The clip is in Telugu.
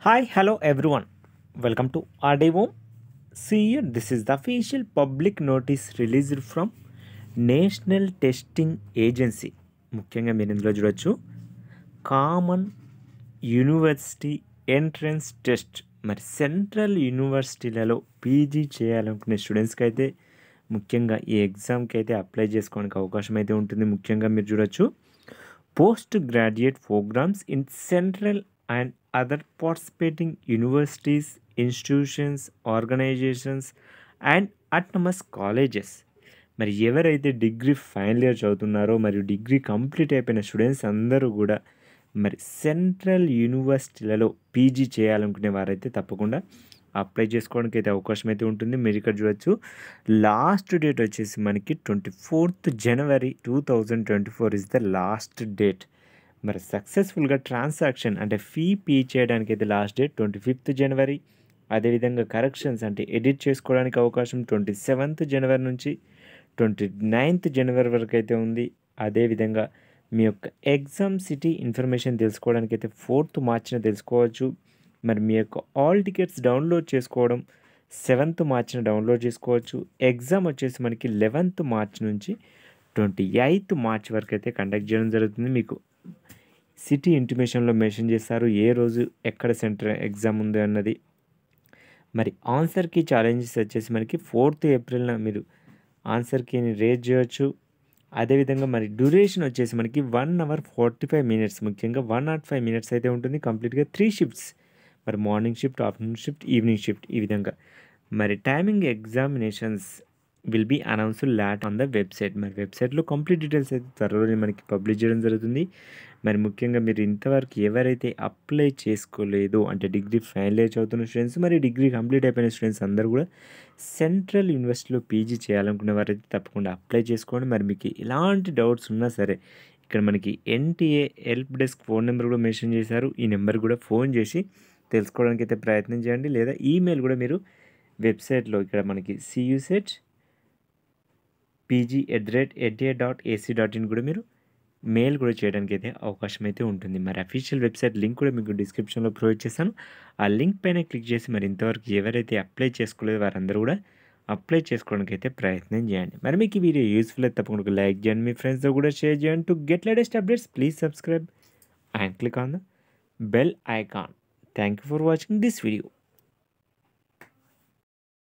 Hi, hello everyone. Welcome to RDO. See here, this is the official public notice released from national testing agency. ముఖ్యంగా మీరు ఇందులో చూడొచ్చు కామన్ యూనివర్సిటీ ఎంట్రన్స్ టెస్ట్. మరి సెంట్రల్ యూనివర్సిటీలలో పీజీ చేయాలనుకునే స్టూడెంట్స్కి అయితే ముఖ్యంగా ఈ ఎగ్జామ్కి అయితే అప్లై చేసుకోవడానికి అవకాశం అయితే ఉంటుంది. ముఖ్యంగా మీరు చూడొచ్చు post graduate programs in central and other participating universities, institutions, organizations and autonomous colleges. మరి ఎవరైతే డిగ్రీ ఫైనల్ ఇయర్ చదువుతున్నారో మరియు డిగ్రీ కంప్లీట్ అయిపోయిన స్టూడెంట్స్ అందరూ కూడా మరి సెంట్రల్ యూనివర్సిటీలలో పీజీ చేయాలనుకునే వారైతే తప్పకుండా అప్లై చేసుకోవడానికి అయితే అవకాశం అయితే ఉంటుంది. మీరు ఇక్కడ చూడొచ్చు లాస్ట్ డేట్ వచ్చేసి మనకి 24th January 2024 is the last date. మరి సక్సెస్ఫుల్గా ట్రాన్సాక్షన్ అంటే ఫీ పే చేయడానికి అయితే లాస్ట్ డేట్ 25th January. అదేవిధంగా కరెక్షన్స్ అంటే ఎడిట్ చేసుకోవడానికి అవకాశం 27th January నుంచి 29th January వరకు అయితే ఉంది. అదేవిధంగా మీ యొక్క ఎగ్జామ్ సిటీ ఇన్ఫర్మేషన్ తెలుసుకోవడానికి అయితే 4th March తెలుసుకోవచ్చు. మరి మీ యొక్క ఆల్ టికెట్స్ డౌన్లోడ్ చేసుకోవడం 7th March డౌన్లోడ్ చేసుకోవచ్చు. ఎగ్జామ్ వచ్చేసి మనకి 11th March నుంచి 28th March వరకు అయితే కండక్ట్ చేయడం జరుగుతుంది. మీకు సిటీ ఇంటిమేషన్లో మెన్షన్ చేస్తారు ఏ రోజు ఎక్కడ సెంటర్ ఎగ్జామ్ ఉంది అన్నది. మరి ఆన్సర్ కీ ఛాలెంజెస్ వచ్చేసి మనకి 4th April మీరు ఆన్సర్ కీని రేజ్ చేయొచ్చు. అదేవిధంగా మరి డ్యూరేషన్ వచ్చేసి మనకి 1 hour 45 minutes, ముఖ్యంగా 105 minutes అయితే ఉంటుంది. కంప్లీట్గా 3 shifts, మరి morning shift, afternoon shift, evening shift, ఈ విధంగా. మరి timing examinations will be announced late on the website. మరి వెబ్సైట్లో కంప్లీట్ డీటెయిల్స్ అయితే త్వరలోనే మనకి పబ్లిష్ చేయడం జరుగుతుంది. మరి ముఖ్యంగా మీరు ఇంతవరకు ఎవరైతే అప్లై చేసుకోలేదో అంటే డిగ్రీ ఫైనల్ ఇయర్ చదువుతున్న స్టూడెంట్స్ మరి డిగ్రీ కంప్లీట్ అయిపోయిన స్టూడెంట్స్ అందరూ కూడా సెంట్రల్ యూనివర్సిటీలో పీజీ చేయాలనుకునే వారైతే తప్పకుండా అప్లై చేసుకోండి. మరి మీకు ఎలాంటి డౌట్స్ ఉన్నా సరే ఇక్కడ మనకి NTA help desk phone number కూడా మెన్షన్ చేశారు. ఈ నెంబర్ కూడా ఫోన్ చేసి తెలుసుకోవడానికి అయితే ప్రయత్నం చేయండి, లేదా ఈమెయిల్ కూడా మీరు వెబ్సైట్లో ఇక్కడ మనకి CUSET pg@nta.ac.in కూడా మీరు మెయిల్ కూడా చేయడానికి అయితే అవకాశం అయితే ఉంటుంది. మరి అఫీషియల్ వెబ్సైట్ లింక్ కూడా మీకు డిస్క్రిప్షన్లో ప్రొవైడ్ చేశాను. ఆ లింక్ పైన క్లిక్ చేసి మరి ఇంతవరకు ఎవరైతే అప్లై చేసుకోలేదో వారందరూ కూడా అప్లై చేసుకోవడానికి అయితే ప్రయత్నం చేయండి. మరి మీకు ఈ వీడియో యూస్ఫుల్ అయితే తప్పకుండా లైక్ చేయండి, మీ ఫ్రెండ్స్తో కూడా షేర్ చేయండి. To get latest updates please subscribe and click on the bell icon. Thank you for watching this video.